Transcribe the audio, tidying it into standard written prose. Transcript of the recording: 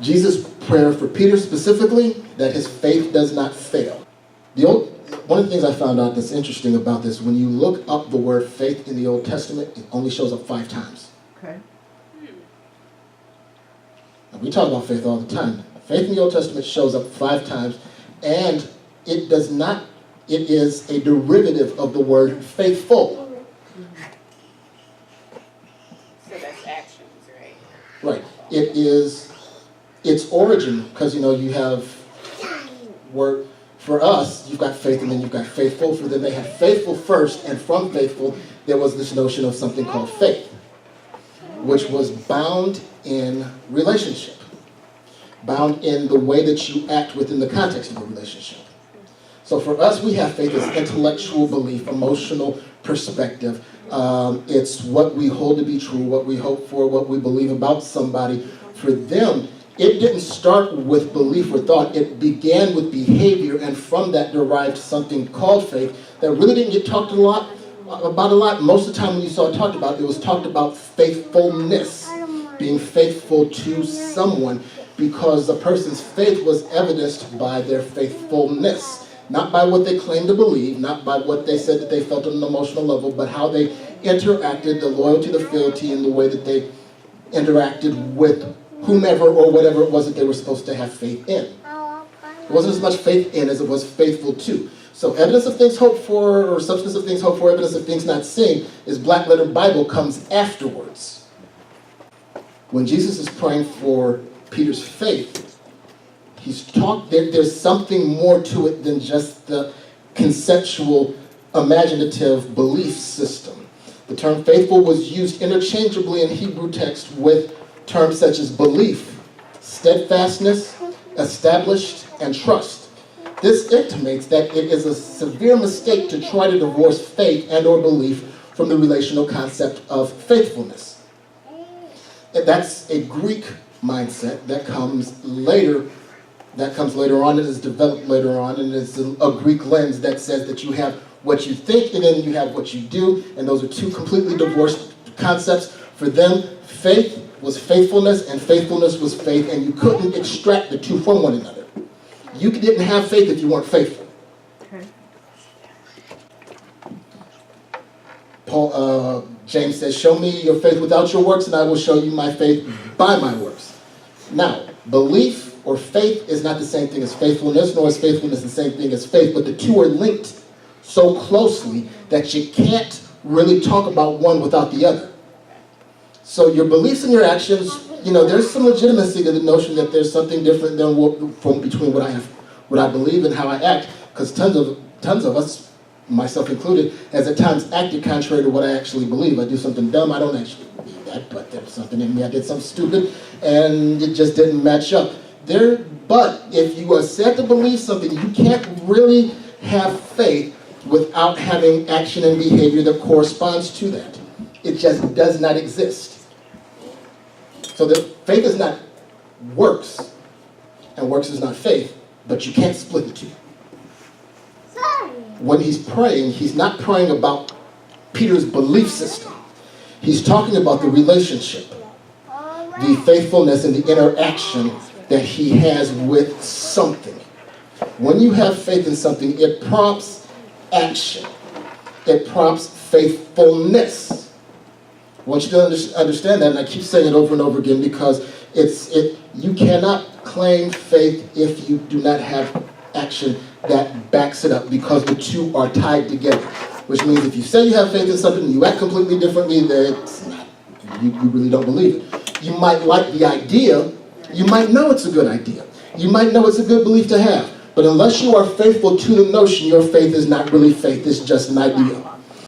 Jesus' prayer for Peter specifically, that his faith does not fail. One of the things I found out that's interesting about this, when you look up the word faith in the Old Testament, it only shows up 5 times. Okay. Now, we talk about faith all the time. Faith in the Old Testament shows up 5 times, and it is a derivative of the word faithful. So that's actions, right? Right. It is its origin, because you have word. For us, you've got faith and then you've got faithful. For them, they had faithful first, and from faithful, there was this notion of something called faith, which was bound in relationship, bound in the way that you act within the context of a relationship. So for us, we have faith as intellectual belief, emotional perspective. It's what we hold to be true, what we hope for, what we believe about somebody. For them, it didn't start with belief or thought. It began with behavior, and from that derived something called faith that really didn't get talked about a lot. Most of the time when you saw it talked about, it was talked about faithfulness, being faithful to someone, because a person's faith was evidenced by their faithfulness. Not by what they claimed to believe, not by what they said that they felt on an emotional level, but how they interacted, the loyalty, the fealty, and the way that they interacted with whomever or whatever it was that they were supposed to have faith in. It wasn't as much faith in as it was faithful to. So evidence of things hoped for, or substance of things hoped for, evidence of things not seen, is black letter Bible comes afterwards. When Jesus is praying for Peter's faith, there's something more to it than just the conceptual, imaginative belief system. The term faithful was used interchangeably in Hebrew text with terms such as belief, steadfastness, established, and trust. This intimates that it is a severe mistake to try to divorce faith and or belief from the relational concept of faithfulness. And that's a Greek mindset that comes later on and is developed later on, and it's a Greek lens that says that you have what you think and then you have what you do, and those are two completely divorced concepts. For them, faith was faithfulness, and faithfulness was faith, and you couldn't extract the two from one another. You didn't have faith if you weren't faithful. Okay. James says, "Show me your faith without your works, and I will show you my faith by my works." Now, belief or faith is not the same thing as faithfulness, nor is faithfulness the same thing as faith, but the two are linked so closely that you can't really talk about one without the other. So your beliefs and your actions, there's some legitimacy to the notion that there's something different than between what I believe and how I act, because tons of us, myself included, has at times acted contrary to what I actually believe. I do something dumb, I don't actually believe that, but there's something in me, I did something stupid, and it just didn't match up. But if you are said to believe something, you can't really have faith without having action and behavior that corresponds to that. It just does not exist. So the faith is not works, and works is not faith, but you can't split the two. When he's praying, he's not praying about Peter's belief system. He's talking about the relationship, the faithfulness and the interaction that he has with something. When you have faith in something, it prompts action. It prompts faithfulness. I want you to understand that, and I keep saying it over and over again, because you cannot claim faith if you do not have action that backs it up, because the two are tied together. Which means if you say you have faith in something and you act completely differently, then you really don't believe it. You might like the idea, you might know it's a good idea, you might know it's a good belief to have, but unless you are faithful to the notion, your faith is not really faith, it's just an idea.